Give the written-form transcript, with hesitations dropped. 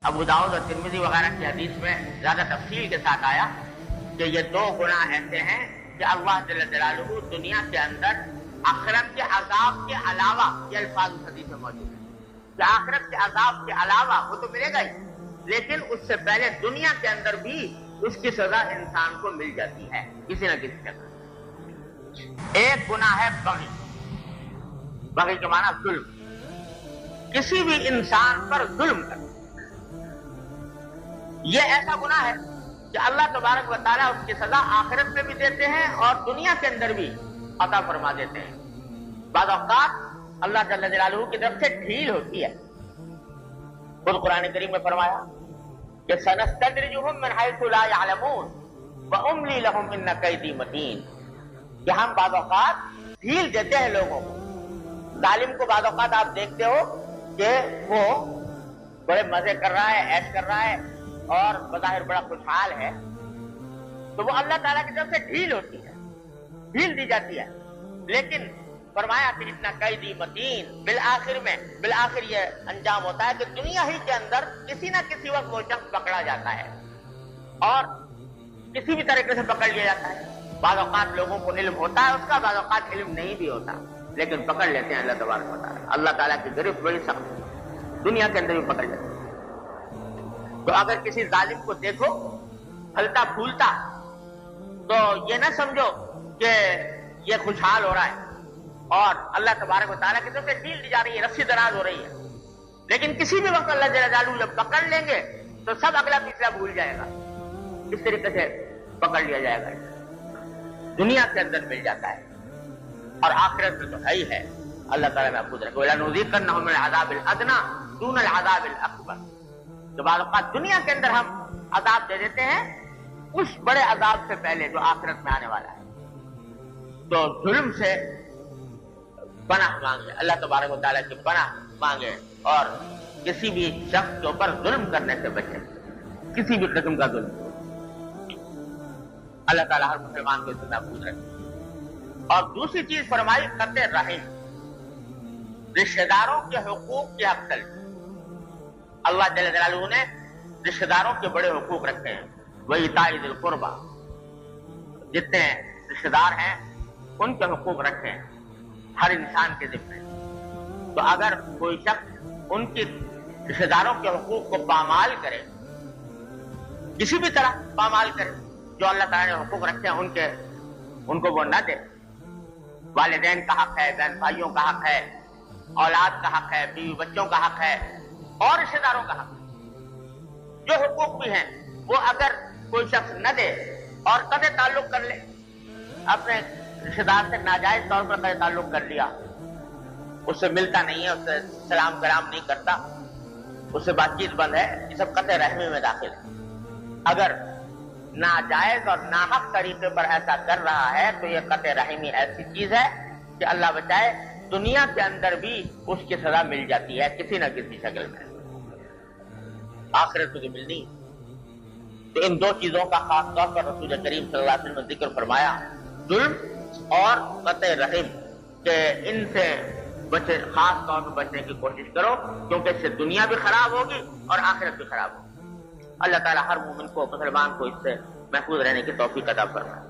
ابو داؤد اور ترمذی وغیرہ کی حدیث میں زیادہ تفصیل کے ساتھ آیا کہ یہ دو گناہ ایسے ہیں کہ اللہ جل جلالہ دنیا کے اندر آخرت کے عذاب کے علاوہ، یہ الفاظ حدیث میں موجود ہیں کہ آخرت کے عذاب کے علاوہ وہ تو ملے گا ہی، لیکن اس سے پہلے دنیا کے اندر بھی اس کی سزا انسان کو مل جاتی ہے کسی نہ کسی جگہ۔ ایک گناہ ہے بغی، بغی کے معنی ظلم، کسی بھی انسان پر ظلم کرنا۔ یہ ایسا گناہ ہے کہ اللہ تبارک و تعالیٰ اس کی سزا آخرت میں بھی دیتے ہیں اور دنیا کے اندر بھی عطا فرما دیتے ہیں۔ بعض اوقات اللہ جل جلالہ کی طرف سے ڈھیل ہوتی ہے۔ خود قرآن کریم میں فرمایا کہ سنستدرجهم من حيث لا يعلمون واملي لهم ان كيدي متين، کہ ہم بعض اوقات ڈھیل دیتے ہیں لوگوں کو۔ ظالم کو بعض اوقات آپ دیکھتے ہو کہ وہ بڑے مزے کر رہا ہے، عیش کر رہا ہے اور بظاہر بڑا خوشحال ہے، تو وہ اللہ تعالیٰ کی طرف سے ڈھیل ہوتی ہے، ڈھیل دی جاتی ہے۔ لیکن فرمایا کہ اتنا قیدی متین، بالآخر یہ انجام ہوتا ہے کہ دنیا ہی کے اندر کسی نہ کسی وقت وہ شخص پکڑا جاتا ہے اور کسی بھی طریقے سے پکڑ لیا جاتا ہے۔ بعض اوقات لوگوں کو علم ہوتا ہے اس کا، بعض اوقات علم نہیں بھی ہوتا، لیکن پکڑ لیتے ہیں اللہ تبارک و تعالیٰ۔ اللہ تعالیٰ کی گرفت بڑی سخت ہے، دنیا کے اندر بھی پکڑ لیتے ہیں۔ تو اگر کسی ظالم کو دیکھو پھلتا پھولتا تو یہ نہ سمجھو کہ یہ خوشحال ہو رہا ہے اور اللہ تبارک و تعالیٰ کی طرف سے ڈھیل دی جا رہی ہے، رسی دراز ہو رہی ہے، لیکن کسی بھی وقت اللہ جل جلالہ جب پکڑ لیں گے تو سب اگلا پچھلا بھول جائے گا، اس طریقے سے پکڑ لیا جائے گا۔ دنیا کے اندر مل جاتا ہے اور آخرت میں تو ہے ہی ہے۔ اللہ تعالیٰ محفوظ رکھے، وَلَنُذِيقَنَّهُمْ مِنَ الْعَذَابِ الْأَدْنَىٰ دُونَ الْعَذَابِ الْأَكْبَرِ، تو بعض اوقات دنیا کے اندر ہم عذاب دے دیتے ہیں اس بڑے عذاب سے پہلے جو آخرت میں آنے والا ہے۔ تو ظلم سے پناہ مانگے، اللہ تبارک و تعالیٰ کی پناہ مانگے اور کسی بھی شخص کے اوپر ظلم کرنے سے بچے، کسی بھی قسم کا ظلم۔ اللہ تعالیٰ ہر مسلمان کو اس سے محفوظ رکھے۔ اور دوسری چیز فرمائی قطع رحم، رشتہ داروں کے حقوق کی حق تلفی۔ اللہ جل جلالہ نے رشتہ داروں کے بڑے حقوق رکھے ہیں، وَإِيتَاءِ ذِي الْقُرْبَىٰ، جتنے رشتہ دار ہیں ان کے حقوق رکھے ہیں ہر انسان کے ذمہ۔ تو اگر کوئی شخص ان کی رشتہ داروں کے حقوق کو پامال کرے، کسی بھی طرح پامال کرے، جو اللہ تعالیٰ نے حقوق رکھے ہیں ان کو وہ نہ دے، والدین کا حق ہے، بہن بھائیوں کا حق ہے، اولاد کا حق ہے، بیوی بچوں کا حق ہے اور رشتہ داروں کا حق ہے، جو حقوق بھی ہیں وہ اگر کوئی شخص نہ دے اور قطع تعلق کر لے، اپنے رشتہ دار سے ناجائز طور پر قطع تعلق کر لیا، اس سے ملتا نہیں ہے، اس سے سلام کرام نہیں کرتا، اس سے بات چیت بند ہے، یہ سب قطع رحمی میں داخل ہے۔ اگر ناجائز اور ناحق طریقے پر ایسا کر رہا ہے تو یہ قطع رحمی ایسی چیز ہے کہ اللہ بچائے دنیا کے اندر بھی اس کی سزا مل جاتی ہے کسی نہ کسی شکل میں، آخرت میں تو ملنی۔ تو ان دو چیزوں کا خاص طور پر رسول کریم صلی اللہ علیہ وسلم نے ذکر فرمایا، ظلم اور قطع رحم، کہ ان سے بچے، خاص طور پر بچنے کی کوشش کرو، کیونکہ اس سے دنیا بھی خراب ہوگی اور آخرت بھی خراب ہوگی۔ اللہ تعالیٰ ہر مومن کو، مسلمان کو اس سے محفوظ رہنے کی توفیق عطا فرمائے۔